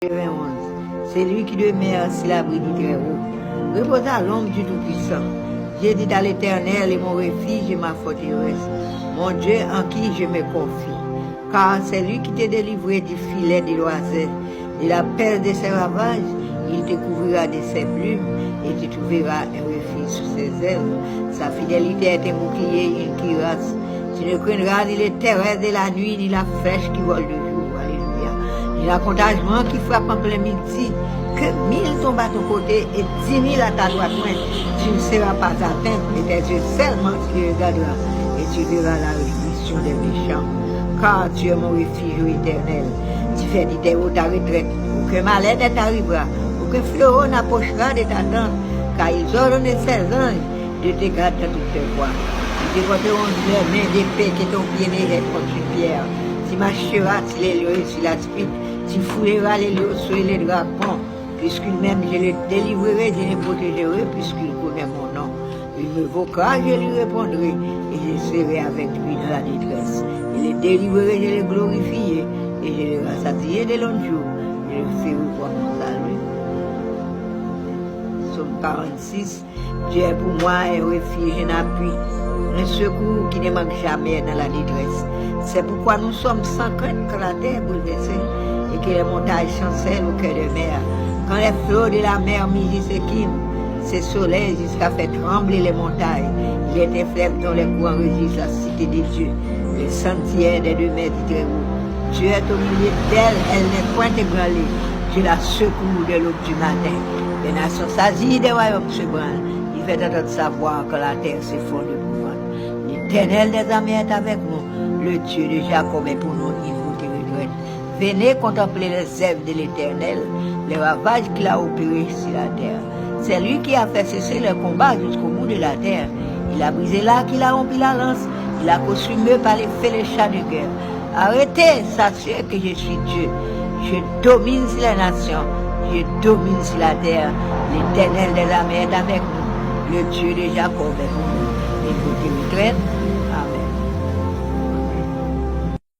91. C'est lui qui demeure sur l'abri du Très-Haut. Repose à l'ombre du Tout-Puissant. J'ai dit à l'Éternel est mon refuge et ma forteresse, mon Dieu en qui je me confie. Car c'est lui qui t'a délivré du filet des loisels, de la pelle de ses ravages. Il te couvrira de ses plumes et tu trouveras un refuge sous ses ailes. Sa fidélité est un bouclier, une cuirasse. Tu ne craindras ni les terreurs de la nuit, ni la flèche qui vole le jour. Alléluia. Ni l'accomplissement qui frappe en plein midi. Que 1000 tombent à ton côté et 10 000 à ta droite. Tu ne seras pas atteint, mais tes yeux seulement tu les regarderas et tu verras la révolution des méchants. Car tu es mon refuge éternel. Tu fais du terreau ta retraite. Aucun malheur ne t'arrivera. Aucun fléau n'approchera de ta tente. Car ils ordonnent ses anges de te garder dans toutes tes voies. Ils te porteront leurs mains d'épée que ton pied n'est contre une pierre. Tu marcheras sur les lieux et sur la suite. Tu fouleras les lieux sur les dragons. Puisqu'il m'aime, je le délivrerai, je le protégerai, puisqu'il connaît mon nom. Il me voquera, je lui répondrai, et je serai avec lui dans la détresse. Je le délivrerai, je le glorifierai, et je le rassasierai de longs jours. Je le ferai voir mon salut. Psaume 46, Dieu est pour moi un refuge, un appui, un secours qui ne manque jamais dans la détresse. C'est pourquoi nous sommes sans crainte quand la terre est bouleversée, et que les montagnes chancellent au cœur de mer. Quand les flots de la mer s'équiment, ses soleils jusqu'à faire trembler les montagnes. Il est un fleuve dont les courants régissent la cité des dieux, le sentier des demeures du Très-Haut. Dieu est au milieu d'elle, elle n'est point ébranlée. Je la secours de l'aube du matin. Les nations s'agissent, des royaumes se branlent. Il fait entendre savoir que la terre s'effondre épouvante. L'Éternel des armées est avec nous. Le Dieu de Jacob est pour nous une voûte et retraite. Venez contempler les œuvres de l'Éternel, les ravages qu'il a opérés sur la terre. C'est lui qui a fait cesser le combat jusqu'au bout de la terre. Il a brisé l'arc, il a rompu la lance, il a consumé par les feux les chats de guerre. Arrêtez, sachez que je suis Dieu. Je domine sur les nations, je domine sur la terre. L'Éternel des armées est avec nous. Le Dieu de Jacob est pour nous. Il faut te retraite.